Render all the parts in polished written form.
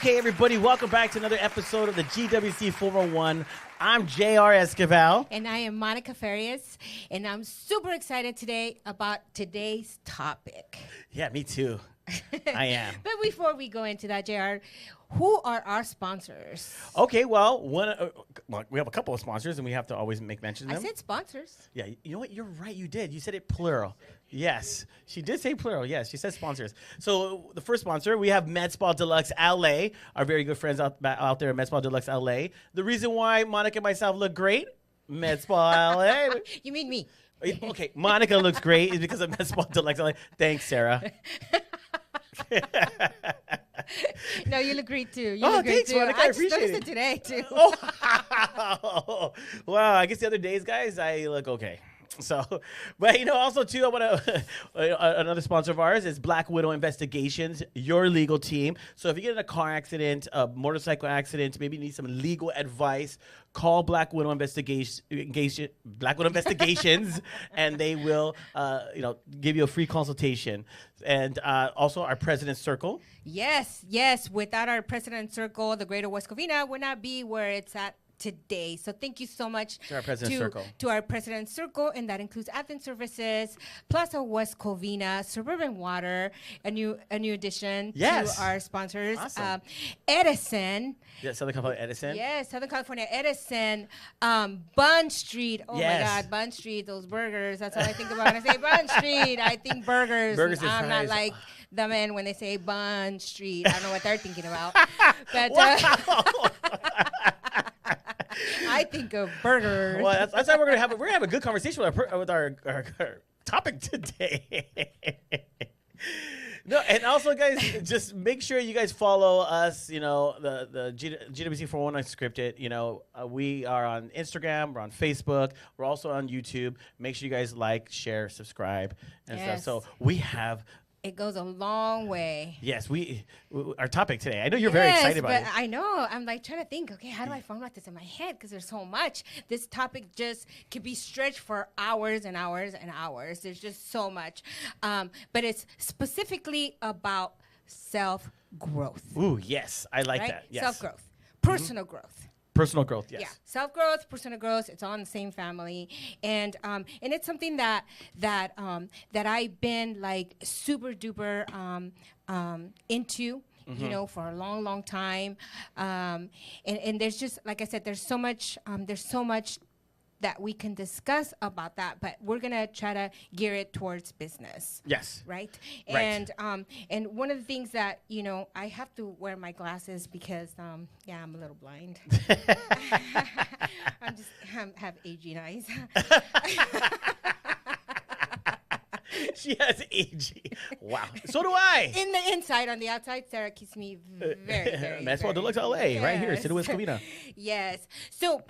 Okay, everybody, welcome back to another episode of the GWC 401. I'm JR Esquivel. And I am Monica Farias, and I'm super excited today about today's topic. Yeah, me too. I am. But before we go into that, JR, who are our sponsors? Okay, well, we have a couple of sponsors, and we have to always make mention of them. I said sponsors. Yeah, you know what? You're right. You did. You said it plural. Yes, she did say plural. Yes, she said sponsors. So the first sponsor, we have Med Spa Deluxe LA, our very good friends out there at Med Spa Deluxe LA. The reason why Monica and myself look great, Med Spa LA. You mean me? Okay, Monica looks great is because of Med Spa Deluxe LA. Thanks, Sarah. No, you look great too. You Oh, look great thanks, too. Monica. I just appreciate noticed it. it today too. Oh, wow. I guess the other days, guys, I look okay. So, but also too, I want to another sponsor of ours is Black Widow Investigations, your legal team. So if you get in a car accident, a motorcycle accident, maybe you need some legal advice, call Black Widow Investigations, and they will, give you a free consultation. And also our President's Circle. Yes. Without our President's Circle, the Greater Westcovina would not be where it's at today. So thank you so much to our President's Circle. To our President's Circle, and that includes Athens Services, Plaza West Covina, Suburban Water, a new addition Yes. to our sponsors. Awesome. Edison. Yeah, Southern California Edison. Yes, Southern California Edison. Bun Street. Oh Yes. my God, Bun Street, those burgers. That's all I think about when I say Bun Street. I think burgers. Burgers and I'm not fries. like the men when they say Bun Street. I don't know what they're thinking about. But I think of burgers. Well, that's why we're gonna have a good conversation with our topic today. No, and also, guys, just make sure you guys follow us. The GWC 401 Unscripted. We are on Instagram, we're on Facebook, we're also on YouTube. Make sure you guys like, share, subscribe, and Yes. stuff. So we have. It goes a long way. Yes, our topic today. I know you're very excited about it. I know. I'm like trying to think, okay, how do I format this in my head? Because there's so much. This topic just could be stretched for hours and hours and hours. There's just so much. But it's specifically about self-growth. Ooh, yes, I like Right? that. Yes, Self-growth. Personal growth. personal growth. Yes. Yeah, self-growth, personal growth. It's all in the same family, and it's something that I've been like super duper into. For a long, long time, and there's just, like I said, there's so much that we can discuss about that, but we're gonna try to gear it towards business. Yes. Right. Right. And one of the things that I have to wear my glasses because I'm a little blind. I have aging eyes. She has AG. Wow. So do I. In the inside, on the outside, Sarah keeps me very, very. That's why Deluxe LA, right here, City West Covina. Yes. So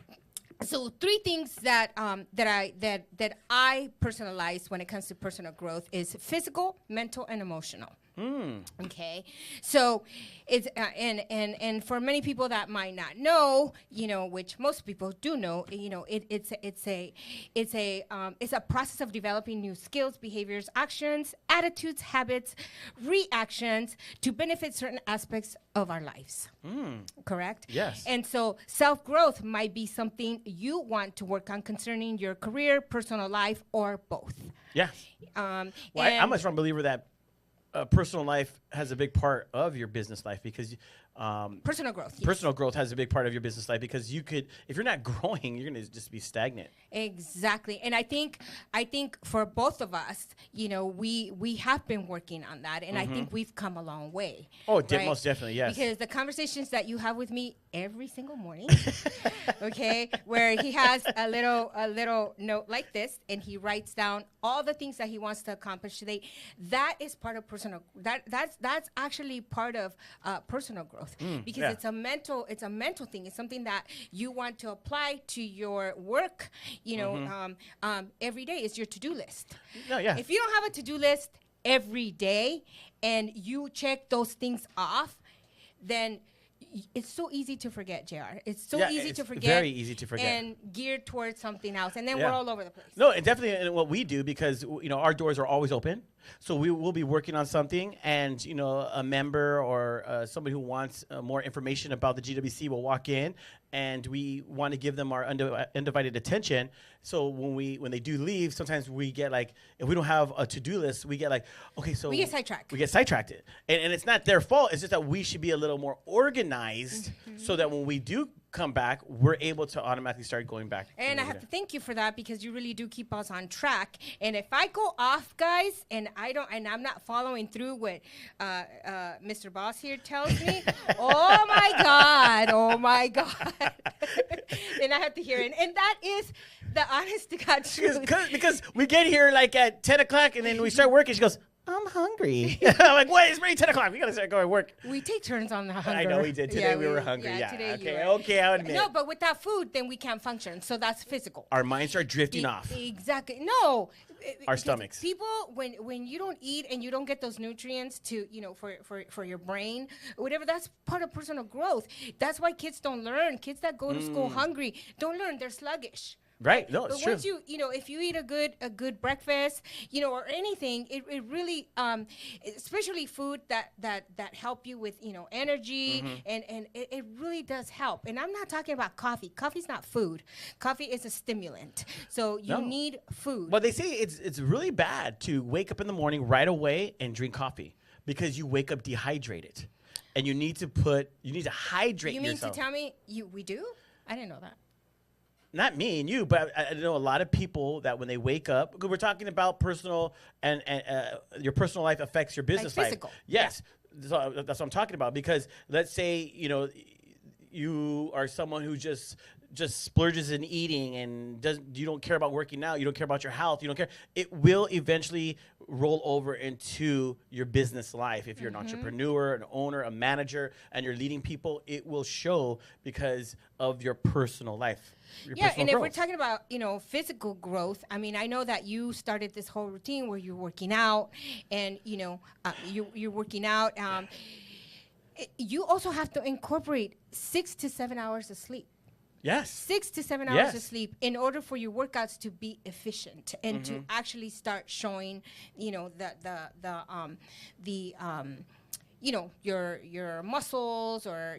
three things that I personalize when it comes to personal growth is physical, mental, and emotional. Okay, so it's and for many people that might not know, which most people do know, it's a process of developing new skills, behaviors, actions, attitudes, habits, reactions to benefit certain aspects of our lives. Correct? Yes. And so self-growth might be something you want to work on concerning your career, personal life, or both. Yeah. I'm a strong believer that personal life has a big part of your business life because personal growth. Yes. Personal growth has a big part of your business life because if you're not growing, you're going to just be stagnant. Exactly. And I think for both of us, we have been working on that, and I think we've come a long way. Oh, right? most definitely, yes. Because the conversations that you have with me every single morning, okay, where he has a little note like this, and he writes down all the things that he wants to accomplish today. That is part of personal. That's actually part of personal growth because it's a mental thing. It's something that you want to apply to your work. Every day is your to-do list. No, yeah. If you don't have a to-do list every day and you check those things off, then it's so easy to forget, JR. It's so easy to forget. Very easy to forget. And geared towards something else. And then we're all over the place. No, and definitely in what we do, because, our doors are always open. So we will be working on something, and, a member or somebody who wants more information about the GWC will walk in, and we want to give them our undivided attention. So when they do leave, sometimes we get like, if we don't have a to-do list, we get like, okay, so we get sidetracked. We get sidetracked. And it's not their fault. It's just that we should be a little more organized so that when we do come back, we're able to automatically start going back. And I have to thank you for that, because you really do keep us on track. And if I go off, guys, and I'm not following through what Mr. Boss here tells me, oh my God, then I have to hear it. And that is the honest to God truth. Because we get here like at 10 o'clock, and then we start working. She goes, I'm hungry. I'm like, what? It's already 10 o'clock. We got to start going to work. We take turns on the hunger. I know we did. Today we were hungry. Yeah. Today Okay, I'll admit. No, but without food, then we can't function. So that's physical. Our minds are drifting off. Exactly. No. Our stomachs. People, when you don't eat and you don't get those nutrients to, for your brain, whatever, that's part of personal growth. That's why kids don't learn. Kids that go to school hungry don't learn. They're sluggish. Right. No, it's but true. Once if you eat a good breakfast, or anything, it really, especially food that help you with, energy, and it really does help. And I'm not talking about coffee. Coffee's not food. Coffee is a stimulant. So you need food. But they say it's really bad to wake up in the morning right away and drink coffee, because you wake up dehydrated, and you need to hydrate yourself. You mean to tell me we do? I didn't know that. Not me and you, but I know a lot of people that when they wake up, because we're talking about personal and your personal life affects your business life. Physical. Yes. Yeah. So that's what I'm talking about. Because let's say, you are someone who just splurges in eating and you don't care about working out, you don't care about your health, you don't care. It will eventually roll over into your business life. If you're an entrepreneur, an owner, a manager, and you're leading people, it will show because of your personal life. And if we're talking about, physical growth, I mean, I know that you started this whole routine where you're working out, and, you're working out. You also have to incorporate 6 to 7 hours of sleep. Yes. 6 to 7 hours of sleep in order for your workouts to be efficient and to actually start showing, your muscles or,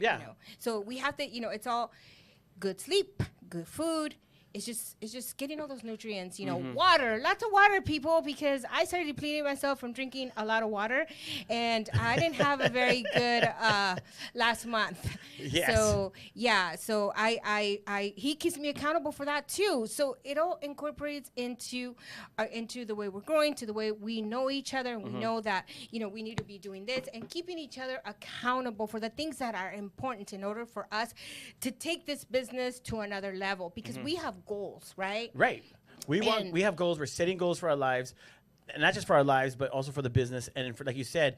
So we have to, it's all good sleep, good food. It's just getting all those nutrients, water, lots of water, people, because I started depleting myself from drinking a lot of water, and I didn't have a very good last month. Yes. So he keeps me accountable for that too. So it all incorporates into the way we're growing, to the way we know each other, and we know that we need to be doing this and keeping each other accountable for the things that are important in order for us to take this business to another level, because we have goals, right? Right. We have goals. We're setting goals for our lives, and not just for our lives, but also for the business. And for, like you said,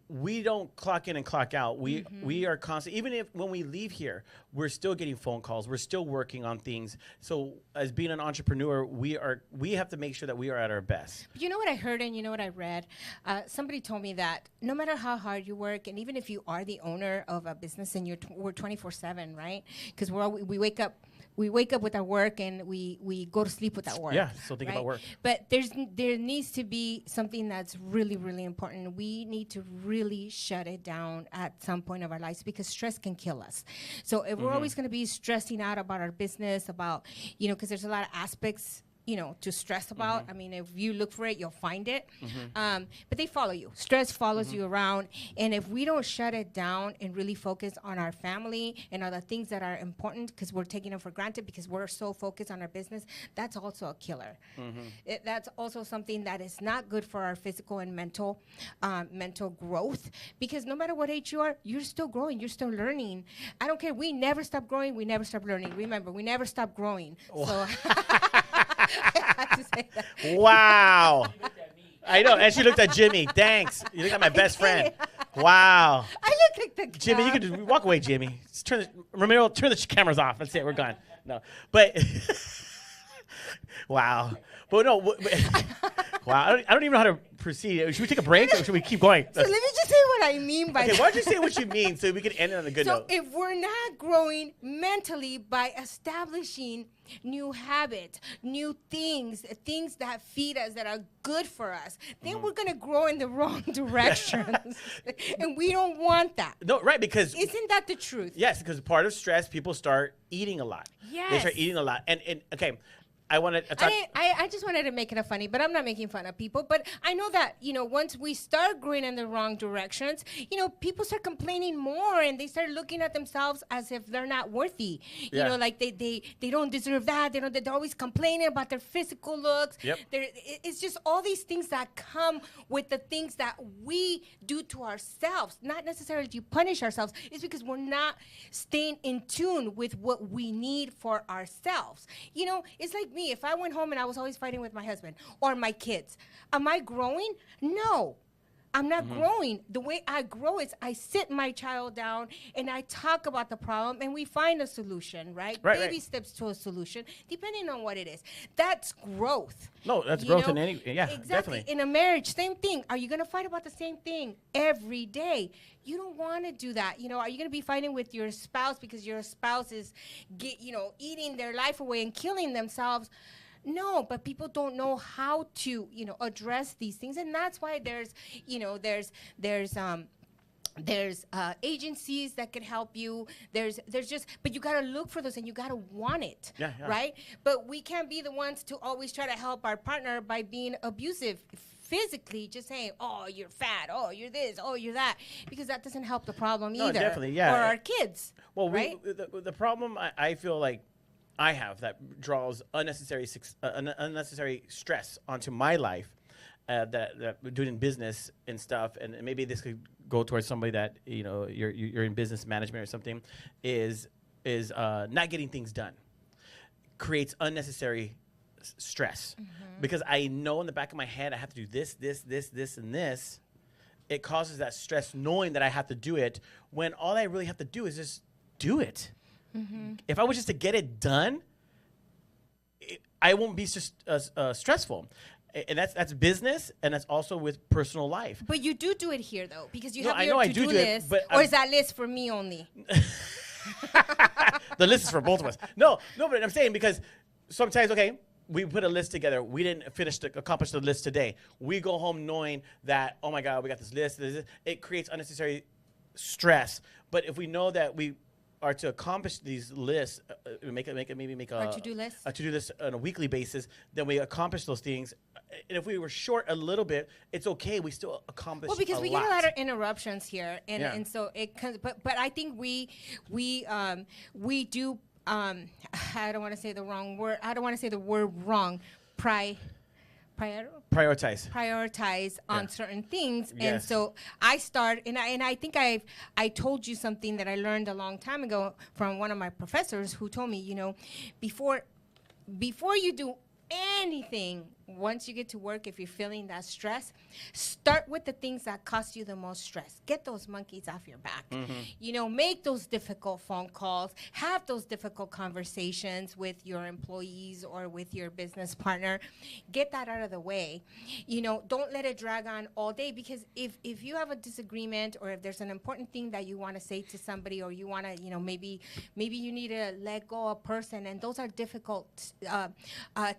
we don't clock in and clock out. We are constant. Even if when we leave here, we're still getting phone calls. We're still working on things. So as being an entrepreneur, we have to make sure that we are at our best. You know what I heard and you know what I read? Somebody told me that no matter how hard you work, and even if you are the owner of a business and we're 24/7, right? Because we wake up. We wake up with our work, and we go to sleep with our work. Yeah, still think about work. But there needs to be something that's really, really important. We need to really shut it down at some point of our lives, because stress can kill us. So if we're always going to be stressing out about our business, about, because there's a lot of aspects to stress about. I mean, if you look for it, you'll find it. But they follow you. Stress follows you around. And if we don't shut it down and really focus on our family and other things that are important, because we're taking them for granted because we're so focused on our business, that's also a killer. That's also something that is not good for our physical and mental growth, because no matter what age you are, you're still growing. You're still learning. I don't care. We never stop growing. We never stop learning. Remember, we never stop growing. So I had to say that. Wow. I know. And she looked at Jimmy. Thanks. You look at my best friend. Wow. I look like the Jimmy, you can just walk away, Jimmy. Just Ramiro, turn the cameras off. That's it. We're gone. No. But wow. But no. Wow. I don't even know how to proceed. Should we take a break or should we keep going? So let me just say what what I mean by Okay, that. why don't you say what you mean so we can end it on a good So note? if we're not growing mentally by establishing new habits, new things, things that feed us, that are good for us, then we're going to grow in the wrong directions. And we don't want that. No, right, because Isn't that the truth? yes, because part of stress, people start eating a lot. They start Yes. eating a lot. And okay, I want to talk. I just wanted to make it a funny, but I'm not making fun of people. But I know that, once we start growing in the wrong directions, people start complaining more, and they start looking at themselves as if they're not worthy. Yeah. Like they don't deserve that. They're always complaining about their physical looks. Yep. It's just all these things that come with the things that we do to ourselves, not necessarily to punish ourselves. It's because we're not staying in tune with what we need for ourselves. It's like me. If I went home and I was always fighting with my husband or my kids, am I growing? No, I'm not growing. The way I grow is I sit my child down and I talk about the problem and we find a solution, right? Baby steps to a solution, depending on what it is. That's growth. No, that's growth in any, Exactly. definitely. In a marriage, same thing. Are you going to fight about the same thing every day? You don't want to do that. Are you going to be fighting with your spouse because your spouse is, eating their life away and killing themselves? No, but people don't know how to, address these things, and that's why there's agencies that can help you. But you gotta look for those, and you gotta want it, right? But we can't be the ones to always try to help our partner by being abusive physically, just saying, oh, you're fat, oh, you're this, oh, you're that, because that doesn't help the problem either. Definitely, yeah. Or our kids. Well, right? the problem I feel like I have that draws unnecessary stress onto my life, that we're doing in business and stuff, and maybe this could go towards somebody that you're in business management or something, is not getting things done creates unnecessary stress, because I know in the back of my head I have to do this, and this. It causes that stress knowing that I have to do it when all I really have to do is just do it. If I was just to get it done, I won't be stressful. And that's business, and that's also with personal life. But you do it here, though, because you No, have I your know I to-do do it, list, but or is that list for me only? The list is for both of us. No, but I'm saying because sometimes, okay, we put a list together. We didn't accomplish the list today. We go home knowing that, oh my God, we got this list. It creates unnecessary stress. But if we know that we are to accomplish these lists, make a to-do list? A to-do list on a weekly basis, then we accomplish those things. And if we were short a little bit, it's okay. We still accomplish. Well, because we get a lot of interruptions here, and so it comes. But I think we do. I don't want to say the wrong word. I don't want to say the word wrong. Prioritize on certain things. Yes. And so I start, and I think I told you something that I learned a long time ago from one of my professors who told me, before you do anything, once you get to work, if you're feeling that stress, start with the things that cost you the most stress. Get those monkeys off your back. Make those difficult phone calls, have those difficult conversations with your employees or with your business partner. Get that out of the way. Don't let it drag on all day, because if you have a disagreement, or if there's an important thing that you want to say to somebody, or you want to, maybe you need to let go of a person, and those are difficult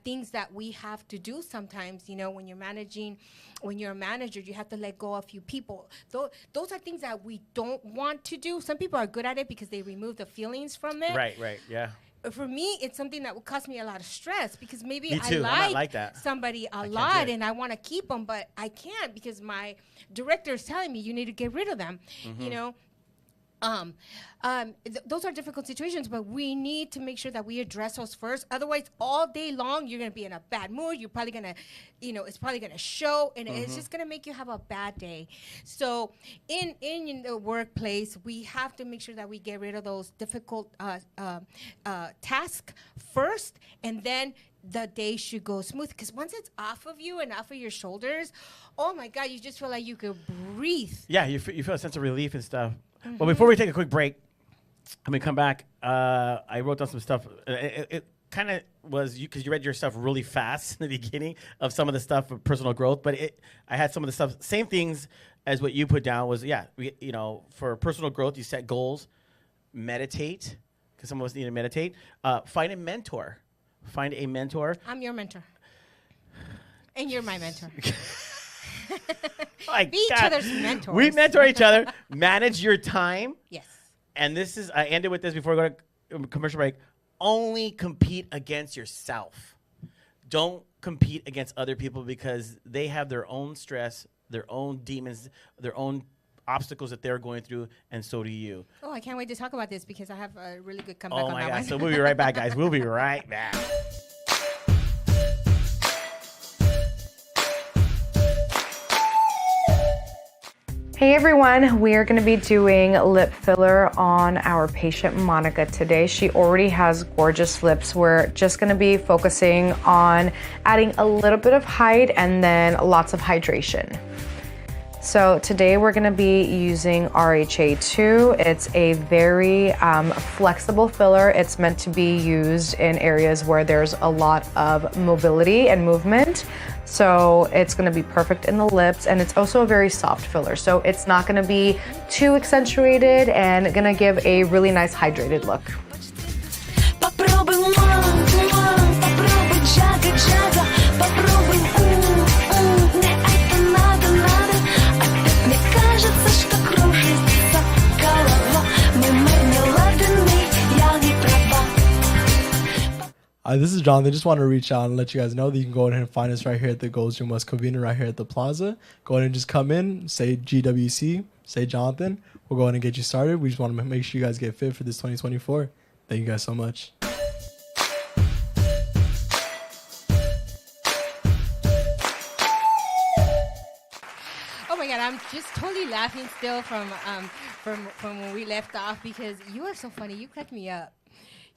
things that we have to do sometimes. When you're a manager, you have to let go of a few people. Those are things that we don't want to do. Some people are good at it because they remove the feelings from it. Right, yeah. For me, it's something that would cause me a lot of stress, because maybe Me too. I like that. somebody a lot and I want to keep them, but I can't because my director is telling me you need to get rid of them. Those are difficult situations, but we need to make sure that we address those first. Otherwise, all day long, you're going to be in a bad mood. You're probably going to, it's probably going to show, and it's just going to make you have a bad day. So in the workplace, we have to make sure that we get rid of those difficult tasks first, and then the day should go smooth. Because once it's off of you and off of your shoulders, oh my God, you just feel like you could breathe. Yeah, you feel a sense of relief and stuff. Well, before we take a quick break, when we come back, I wrote down some stuff. kind of was you because you read your stuff really fast in the beginning of some of the stuff of personal growth, but I had some of the stuff, same things as what you put down was, for personal growth, you set goals, meditate, because some of us need to meditate, find a mentor. I'm your mentor. And you're my mentor. My Be each other's mentors. We mentor each other. Manage your time. Yes. And this is, I ended with this before we go to commercial break. Only compete against yourself. Don't compete against other people because they have their own stress, their own demons, their own obstacles that they're going through, and so do you. Oh, I can't wait to talk about this because I have a really good comeback on that one. Oh my God. So we'll be right back, guys. We'll be right back. Hey everyone, we are going to be doing lip filler on our patient Monica today. She already has gorgeous lips. We're just going to be focusing on adding a little bit of height and then lots of hydration. So today we're going to be using RHA2. It's a very flexible filler. It's meant to be used in areas where there's a lot of mobility and movement. So it's going to be perfect in the lips, and it's also a very soft filler. So it's not going to be too accentuated and going to give a really nice hydrated look. This is Jonathan. Just want to reach out and let you guys know that you can go ahead and find us right here at the Gold's Gym westcovina, right here at the plaza. Go ahead and just come in, say GWC, say Jonathan. We'll go ahead and get you started. We just want to make sure you guys get fit for this 2024. Thank you guys so much. Oh my God, I'm just totally laughing still from when we left off because you are so funny. You crack me up.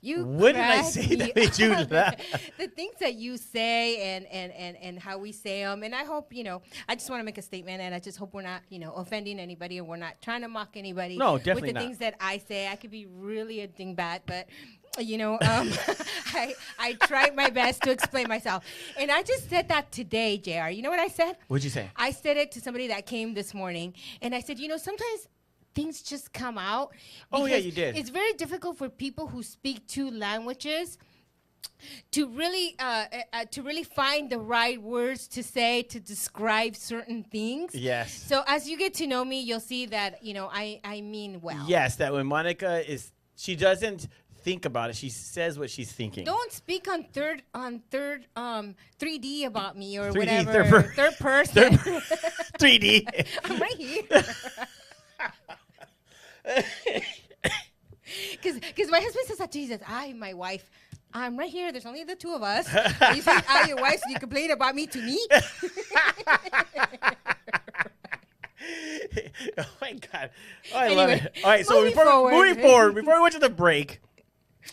What did I say that made you laugh? The things that you say and how we say them. And I hope, I just want to make a statement, and I just hope we're not, offending anybody, and we're not trying to mock anybody. No, definitely with the not. things that I say. I could be really a dingbat, but, I tried my best to explain myself. And I just said that today, JR. You know what I said? What'd you say? I said it to somebody that came this morning, and I said, sometimes things just come out. Oh, yeah, you did. It's very difficult for people who speak two languages to really find the right words to say to describe certain things. Yes. So as you get to know me, you'll see that, I mean well. Yes, that when Monica she doesn't think about it. She says what she's thinking. Don't speak on 3D about me or 3D, whatever. Third person. 3D. I'm right here. Because my husband says that too. He says, my wife, I'm right here. There's only the two of us. You say, your wife, so you complain about me to me? Oh, my God. Oh, I love it. All right, so moving forward, before we went to the break,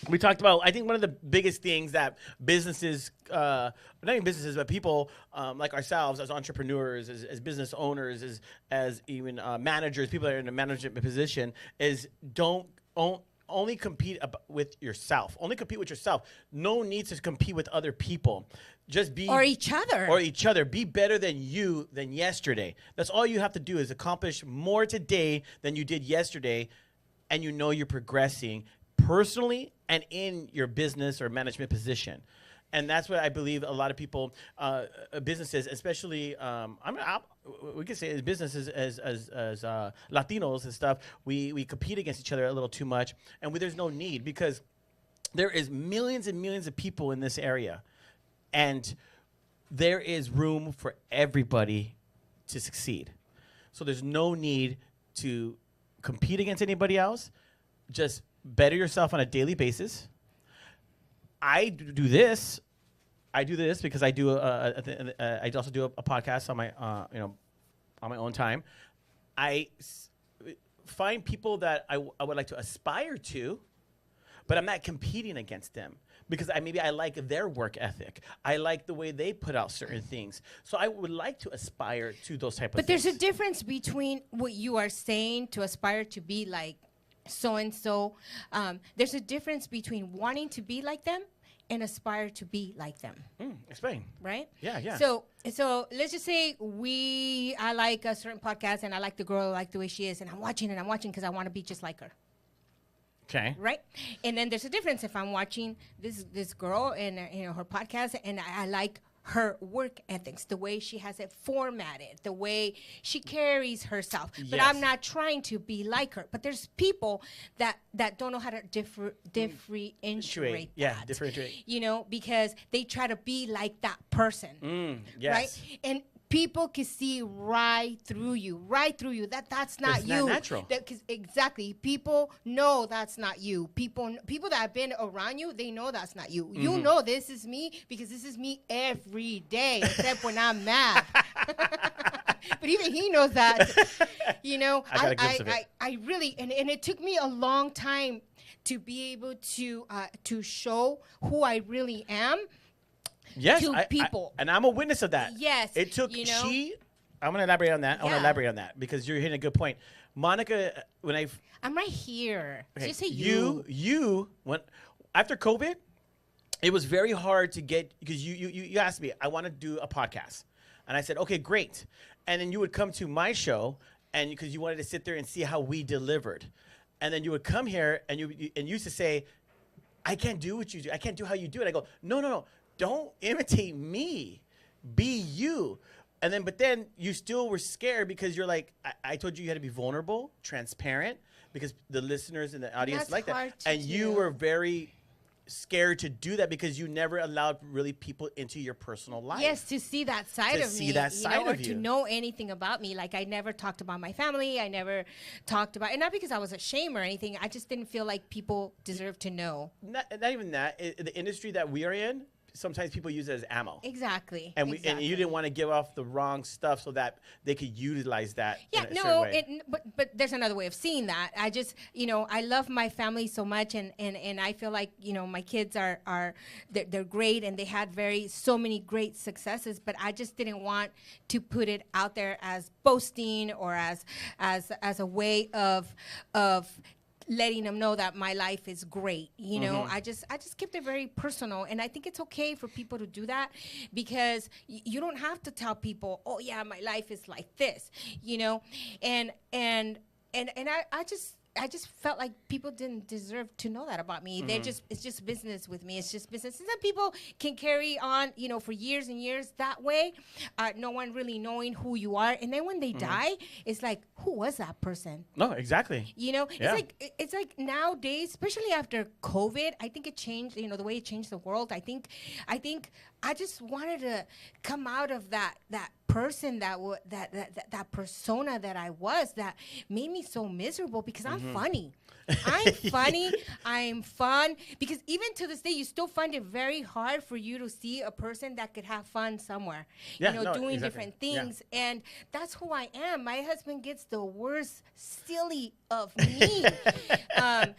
we talked about, I think one of the biggest things that businesses, not even businesses, but people like ourselves as entrepreneurs, as business owners, as even managers, people that are in a management position, is don't only compete with yourself. Only compete with yourself. No need to compete with other people. Just be or each other. Or each other. Be better than yesterday. That's all you have to do is accomplish more today than you did yesterday, and you're progressing personally and in your business or management position. And that's what I believe a lot of people, businesses, especially, we could say as businesses, as Latinos and stuff, we compete against each other a little too much, and there's no need because there is millions and millions of people in this area, and there is room for everybody to succeed. So there's no need to compete against anybody else. Just better yourself on a daily basis. I do this because I do I also do a podcast on my on my own time. I find people that I would like to aspire to, but I'm not competing against them because I like their work ethic. I like the way they put out certain things. So I would like to aspire to those type of things. But there's a difference between what you are saying to aspire to be like so-and-so. There's a difference between wanting to be like them and aspire to be like them. Explain. Right? Yeah. So let's just say I like a certain podcast and I like the girl, I like the way she is, and I'm watching because I want to be just like her. Okay. Right? And then there's a difference if I'm watching this girl and her podcast, and I like her work ethics, the way she has it formatted, the way she carries herself. But I'm not trying to be like her. But there's people that don't know how to differentiate. Yeah, differentiate. Because they try to be like that person. Yes. Right? And people can see right through you. That's not it's you. Not natural. Exactly. People know that's not you. People that have been around you, they know that's not you. You know this is me because this is me every day, except when I'm mad. But even he knows that. I got a glimpse of it. I really, and it took me a long time to be able to show who I really am. Yes, to people. And I'm a witness of that. Yes. It took I'm going to elaborate on that. I want to elaborate on that because you're hitting a good point. Monica, I'm right here. Okay, Just say you. After COVID, it was very hard to get, because you asked me, I want to do a podcast. And I said, okay, great. And then you would come to my show and because you wanted to sit there and see how we delivered. And then you would come here and you used to say, I can't do what you do. I can't do how you do it. I go, no. Don't imitate me. Be you. But then you still were scared because you're like, I told you had to be vulnerable, transparent, because the listeners and the audience like that. And you were very scared to do that because you never allowed really people into your personal life. Yes, to see that side of me. Or to know anything about me. Like I never talked about my family. I never talked about, and not because I was ashamed or anything. I just didn't feel like people deserved to know. Not even that. The industry that we are in, sometimes people use it as ammo. Exactly. And you didn't want to give off the wrong stuff so that they could utilize that. Yeah, in a certain way. But there's another way of seeing that. I just, I love my family so much, and I feel like, my kids they're great, and they had so many great successes. But I just didn't want to put it out there as boasting or as a way of letting them know that my life is great. I just kept it very personal, and I think it's okay for people to do that because you don't have to tell people, oh yeah, my life is like this, and I just felt like people didn't deserve to know that about me. It's just business with me. It's just business. And some people can carry on, for years and years that way, no one really knowing who you are. And then when they die, it's like, who was that person? No, exactly. Yeah. It's like nowadays, especially after COVID, I think it changed, the way it changed the world. I think I just wanted to come out of that person that persona that I was that made me so miserable because I'm funny. I'm funny. I'm fun. Because even to this day, you still find it very hard for you to see a person that could have fun somewhere, doing different things. Yeah. And that's who I am. My husband gets the worst silly of me, and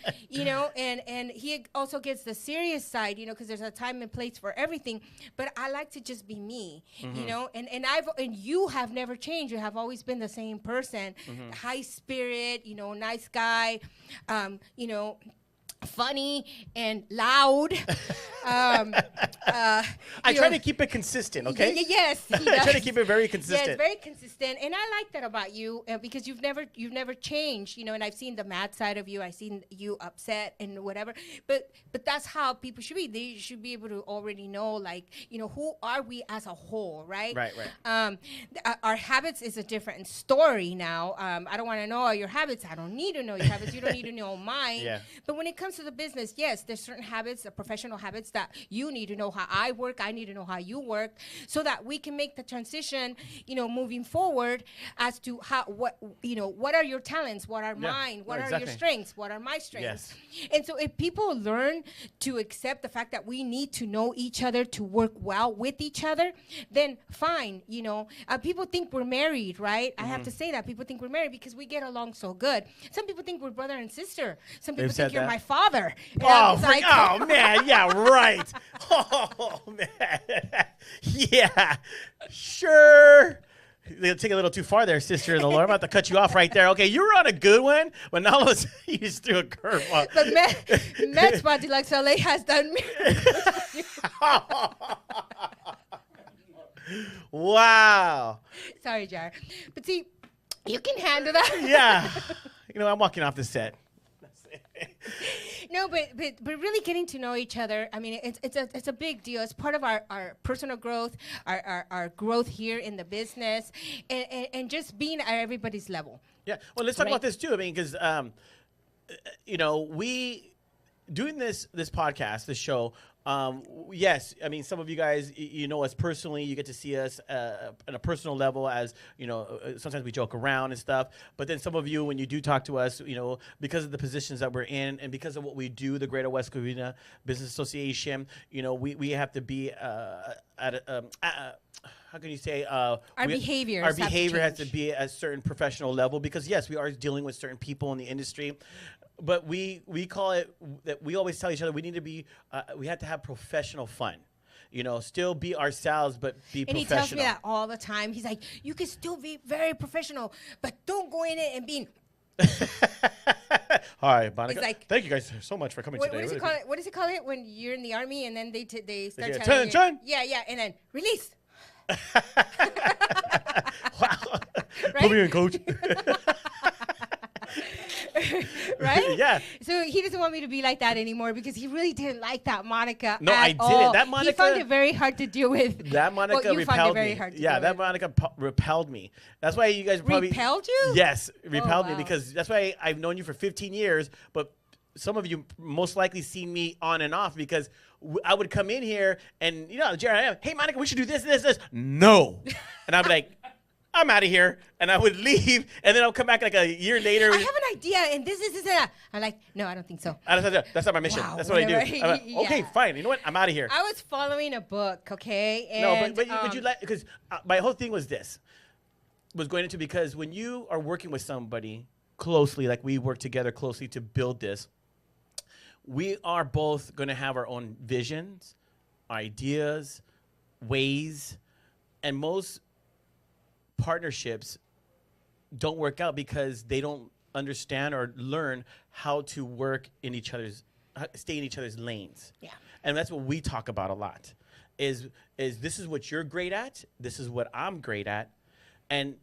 he also gets the serious side, because there's a time and place for everything. But I like to just be me, and you have never changed. You have always been the same person, high spirit, nice guy, funny and loud. I try to keep it consistent, okay? Yes, he does. I try to keep it very consistent. Yeah, very consistent, and I like that about you because you've never changed, And I've seen the mad side of you. I've seen you upset and whatever. But that's how people should be. They should be able to already know, like, who are we as a whole, right? Right. Our habits is a different story now. I don't want to know all your habits. I don't need to know your habits. You don't need to know mine. Yeah. But when it comes to the business, yes, there's certain habits, professional habits that you need to know how I work. I need to know how you work, so that we can make the transition, moving forward as to what are your talents, what are mine, what are your strengths, what are my strengths. Yes. And so if people learn to accept the fact that we need to know each other to work well with each other, then fine. People think we're married, right? I have to say that people think we're married because we get along so good. Some people think we're brother and sister. Some people think you're my father. Oh man, yeah, right. Oh man, yeah, sure. They'll take it a little too far there, sister in the Lord. I'm about to cut you off right there. Okay, you were on a good one, but now all of a sudden you just threw a curveball. But Med Spa Deluxe LA has done Wow. Sorry, Jar. But see, you can handle that. Yeah. I'm walking off the set. No, but really getting to know each other. I mean, it's a big deal. It's part of our personal growth, our growth here in the business, and just being at everybody's level. Yeah. Well, let's talk Right. about this too. I mean, because we doing this podcast, this show. Yes, I mean, some of you guys, you know us personally. You get to see us on a personal level, as sometimes we joke around and stuff. But then some of you, when you do talk to us, because of the positions that we're in and because of what we do, the Greater West Covina Business Association, we have to be how can you say Our behavior has to be at a certain professional level, because yes, we are dealing with certain people in the industry. But we call it that. We always tell each other we need to be. We have to have professional fun. Still be ourselves, but be And professional. he tells me that all the time. He's like, you can still be very professional, but don't go in it and be. Hi, Monica. Like, thank you guys so much for coming today. What does he call it? What does he call it when you're in the army and then they start say, telling "Attention!" you? Yeah, and then release. Wow. Right? Put me in, coach. Right? Yeah. So he doesn't want me to be like that anymore because he really didn't like that Monica. No, at I didn't. all. That Monica- He found it very hard to deal with. That Monica well, you repelled found it very me. hard to Yeah, deal that with. Monica repelled me. That's why you guys probably Repelled you? Yes, repelled me, wow. because that's why I've known you for 15 years. But some of you most likely seen me on and off, because I would come in here and Jared, hey Monica, we should do this and this and this. No, and I'd be like, I'm out of here, and I would leave, and then I'll come back like a year later. I have an idea, and this and that. I'm like, no, I don't think so. That's not my mission. Wow, That's what I do. whatever. I'm like, okay, Yeah. fine. You know what? I'm out of here. I was following a book, okay? No, And, but you let, because my whole thing was going into, because when you are working with somebody closely, like we work together closely to build this, we are both going to have our own visions, ideas, ways, and most partnerships don't work out because they don't understand or learn how to work in stay in each other's lanes. Yeah. And that's what we talk about a lot. Is this is what you're great at, this is what I'm great at, and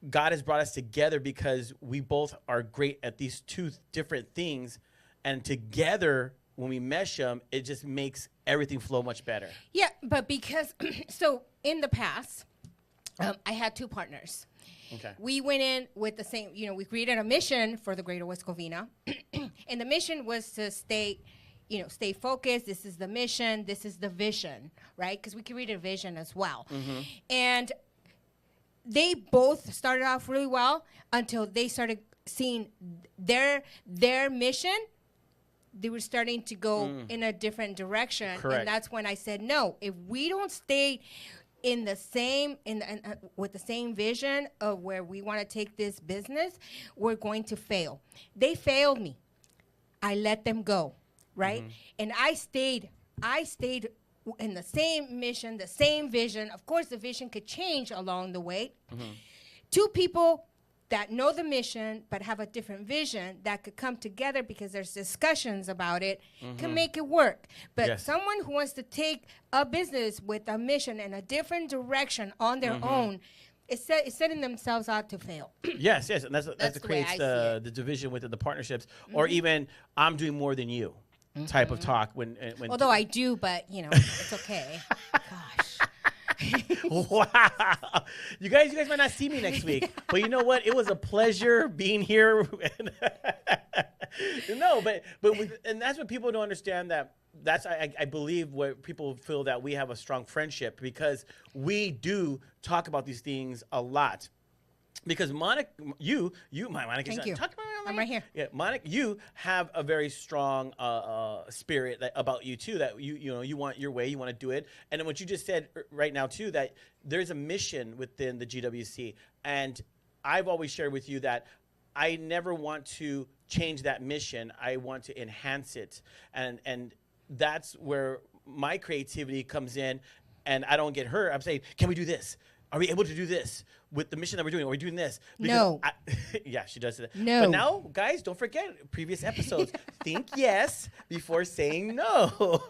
God has brought us together because we both are great at these two different things, and together when we mesh them, it just makes everything flow much better. Yeah, but because, so in the past, I had two partners. Okay. We went in with the same, we created a mission for the Greater West Covina. And the mission was to stay focused. This is the mission. This is the vision, right? Because we created a vision as well. Mm-hmm. And they both started off really well until they started seeing their mission. They were starting to go in a different direction. Correct. And that's when I said, no, if we don't stay in the same with the same vision of where we want to take this business, we're going to fail. They failed me. I let them go, right? Mm-hmm. And I stayed in the same mission, the same vision. Of course, the vision could change along the way. Mm-hmm. Two people that know the mission but have a different vision that could come together because there's discussions about it, can make it work. But yes. someone who wants to take a business with a mission in a different direction on their own, it's setting themselves out to fail. Yes, and that's what the way creates I see the it. division within the partnerships, or even I'm doing more than you type of talk. When Although I do, but it's okay. Gosh. Wow, you guys might not see me next week, but you know what? It was a pleasure being here. No, but and that's what people don't understand. That's I believe what people feel, that we have a strong friendship because we do talk about these things a lot. Because Monica, Monica, Thank you. Talk about me. I'm right here. Yeah, Monica, you have a very strong spirit about you too. That you want your way, you want to do it. And then what you just said right now too, that there's a mission within the GWC, and I've always shared with you that I never want to change that mission. I want to enhance it, and that's where my creativity comes in. And I don't get hurt. I'm saying, can we do this? are we able to do this with the mission that we're doing? Are we doing this? No. Yeah, she does that. No. But now, guys, don't forget previous episodes. Think yes before saying no.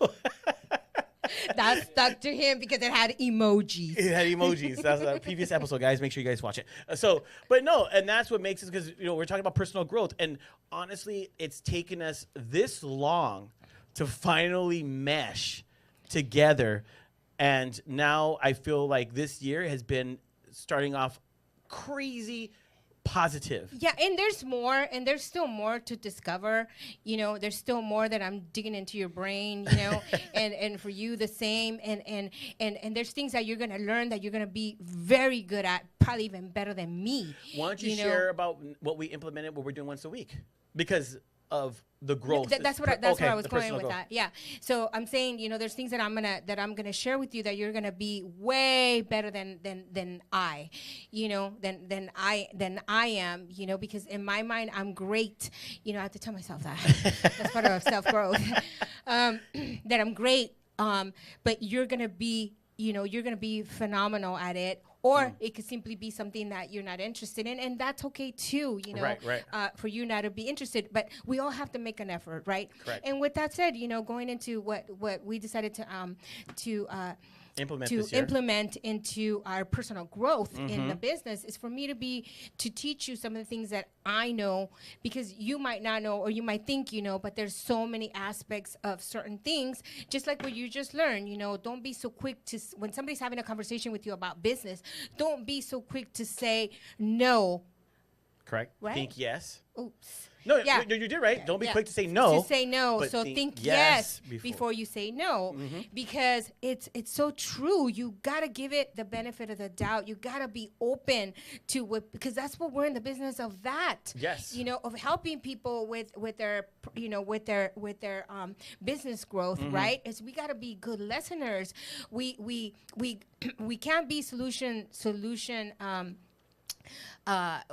That stuck to him because it had emojis. It had emojis. That's a previous episode, guys. Make sure you guys watch it. But no, and that's what makes it, because we're talking about personal growth, and honestly, it's taken us this long to finally mesh together, and now I feel like this year has been starting off crazy positive. Yeah, and there's more, and there's still more to discover. There's still more that I'm digging into your brain, and for you the same. And there's things that you're gonna learn that you're gonna be very good at, probably even better than me. Why don't you share about what we implemented, what we're doing once a week? Because of the growth. That's what I was going with growth. that. Yeah. So I'm saying, there's things that I'm gonna share with you that you're gonna be way better than I, than I am, because in my mind I'm great. I have to tell myself that. That's part of self growth. That I'm great. But you're gonna be phenomenal at it. Or it could simply be something that you're not interested in, and that's okay too, Right. for you not to be interested. But we all have to make an effort, right? Correct. And with that said, going into what we decided to implement into our personal growth in the business is for me to teach you some of the things that I know, because you might not know, or you might think but there's so many aspects of certain things, just like what you just learned. Don't be so quick to, when somebody's having a conversation with you about business, don't be so quick to say no. Correct. Right? Think yes. Oops. No, Yeah. you did right. Don't be Yeah. quick to say no. To say no. but So think yes before you say no, Mhm. because it's so true. You gotta give it the benefit of the doubt. You gotta be open to what, because that's what we're in the business of. That Yes. of helping people with their business growth. Right? Is we gotta be good listeners. We can't be solution.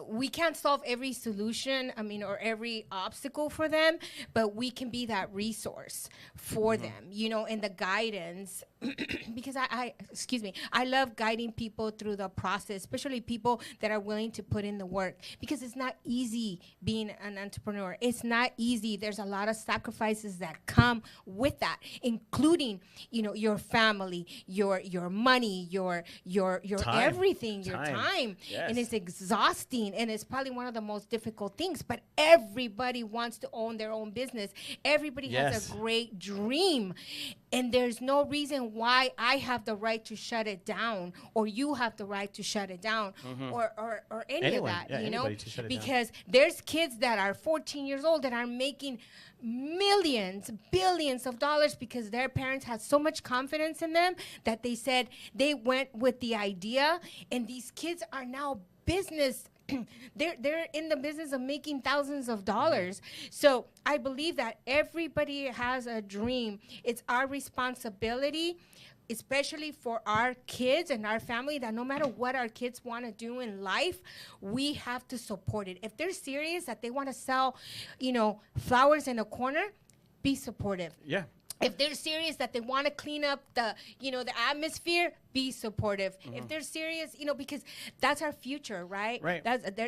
We can't solve every solution, or every obstacle for them, but we can be that resource for them, and the guidance. Because I love guiding people through the process, especially people that are willing to put in the work, because it's not easy being an entrepreneur. It's not easy. There's a lot of sacrifices that come with that, including, your family, your money, your Time. everything, your Time. time. Yes. And it's exhausting, and it's probably one of the most difficult things, but everybody wants to own their own business. Everybody has Yes. a great dream, and there's no reason why I have the right to shut it down, or you have the right to shut it down, or any Anyone. of that, Yeah, anybody to shut it down. because there's kids that are 14 years old that are making millions, billions of dollars, because their parents had so much confidence in them that they said they went with the idea, and these kids are now business. They're in the business of making thousands of dollars. So I believe that everybody has a dream. It's our responsibility, especially for our kids and our family, that no matter what our kids want to do in life, we have to support it. If they're serious that they want to sell, flowers in a corner, be supportive. Yeah. If they're serious that they want to clean up the atmosphere, be supportive. If they're serious, because that's our future, right? Right.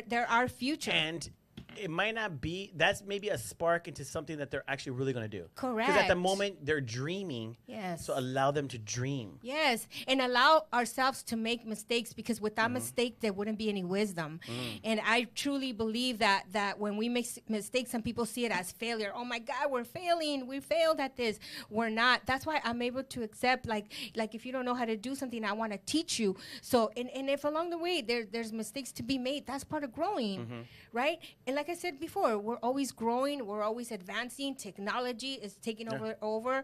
They're our future. And it might not be, that's maybe a spark into something that they're actually really going to do. Correct. Because at the moment, they're dreaming. Yes. So allow them to dream. Yes, and allow ourselves to make mistakes, because without mistake, there wouldn't be any wisdom. And I truly believe that when we make mistakes, some people see it as failure. Oh my God, we're failing. We failed at this. We're not. That's why I'm able to accept, like if you don't know how to do something, I want to teach you. So, and if along the way there's mistakes to be made, that's part of growing, right? And like I said before, we're always growing. We're always advancing. Technology is taking over.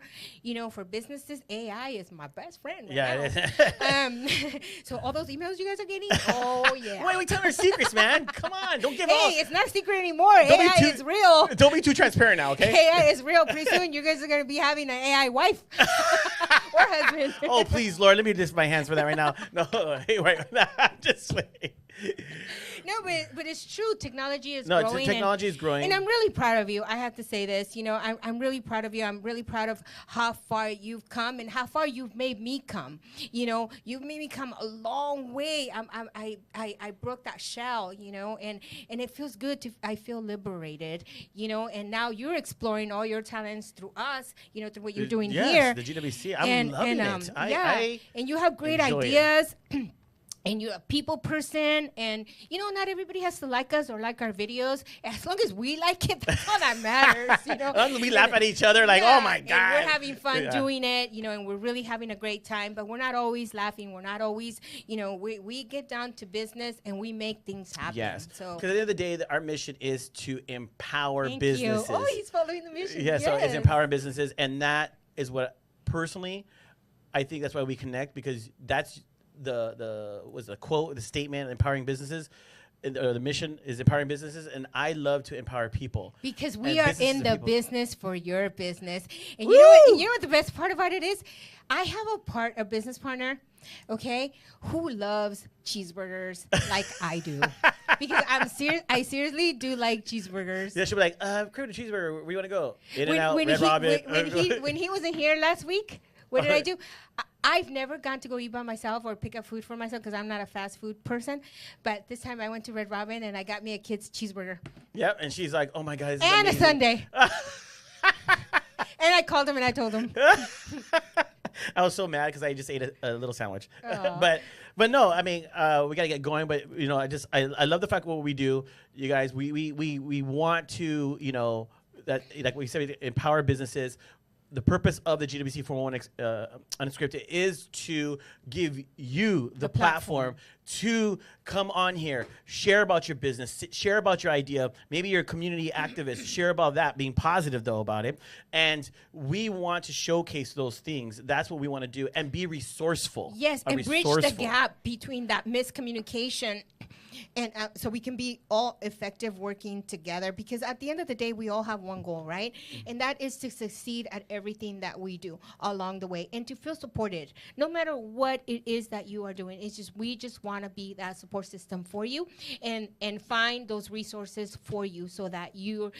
For businesses, AI is my best friend. Right now. It is. So all those emails you guys are getting, oh yeah. Wait, we tell our secrets, man. Come on, don't give Hey, up. it's not a secret anymore. Don't be AI too- is real. Don't be too transparent now, okay? AI is real. Pretty soon, you guys are gonna be having an AI wife or husband. Oh, please, Lord, let me just my hands for that right now. No, hey, wait, just wait. No, but it's true. Technology is No, growing. technology is growing. And I'm really proud of you. I have to say this. You know, I'm really proud of you. I'm really proud of how far you've come and how far you've made me come. You know, you've made me come a long way. I broke that shell, you know, and it feels good I feel liberated, you know, and now you're exploring all your talents through us, you know, through what you're doing here. The GWC. I'm loving it. And you have great ideas. And you're a people person, and you know, not everybody has to like us or like our videos. As long as we like it, that's all that matters. You know, as long as we laugh at each other, like, oh my God, and we're having fun doing it, you know, and we're really having a great time. But we're not always laughing. We're not always, you know, we get down to business and we make things happen. Yes. So because at the end of the day, our mission is to empower businesses. You. Oh, he's following the mission. Yeah. Yes. So it's empowering businesses, and that is what personally, I think that's why we connect, because that's the quote, the statement, empowering businesess, or the mission is empowering businesses, and I love to empower people because we are in the business for your business. And Woo! you know what the best part about it is? I have a business partner, okay, who loves cheeseburgers like I do. Because I seriously do like cheeseburgers. Yeah, she'll be like, crave a cheeseburger. Where you want to go? In-N-Out, Red Robin. When he wasn't here last week, what did I do? I've never gone to go eat by myself or pick up food for myself because I'm not a fast food person. But this time I went to Red Robin and I got me a kid's cheeseburger. Yep, and she's like, oh my God, this is and amazing. A sundae. And I called him and I told him. I was so mad because I just ate a little sandwich. But no, I mean, we got to get going. But, you know, I love the fact what we do. You guys, we want to, you know, that, like we said, empower businesses. The purpose of the GWC 411 Unscripted is to give you the platform to come on here, share about your business, share about your idea. Maybe you're a community activist, share about that, being positive, though, about it. And we want to showcase those things. That's what we want to do, and be resourceful. Yes, and bridge the gap between that miscommunication. And so we can be all effective working together, because at the end of the day, we all have one goal, right? Mm-hmm. And that is to succeed at everything that we do along the way, and to feel supported no matter what it is that you are doing. It's just, we just want to be that support system for you, and find those resources for you so that you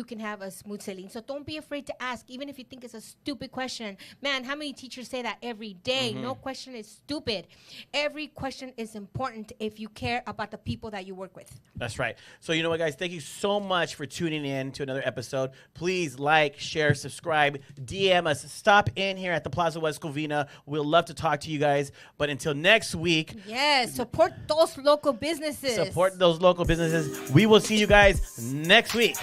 can have a smooth sailing. So don't be afraid to ask, even if you think it's a stupid question. Man, how many teachers say that every day? Mm-hmm. No question is stupid. Every question is important if you care about the people that you work with. That's right. So you know what, guys? Thank you so much for tuning in to another episode. Please like, share, subscribe, DM us. Stop in here at the Plaza West Covina. We'll love to talk to you guys. But until next week. Yes, support those local businesses. Support those local businesses. We will see you guys next week.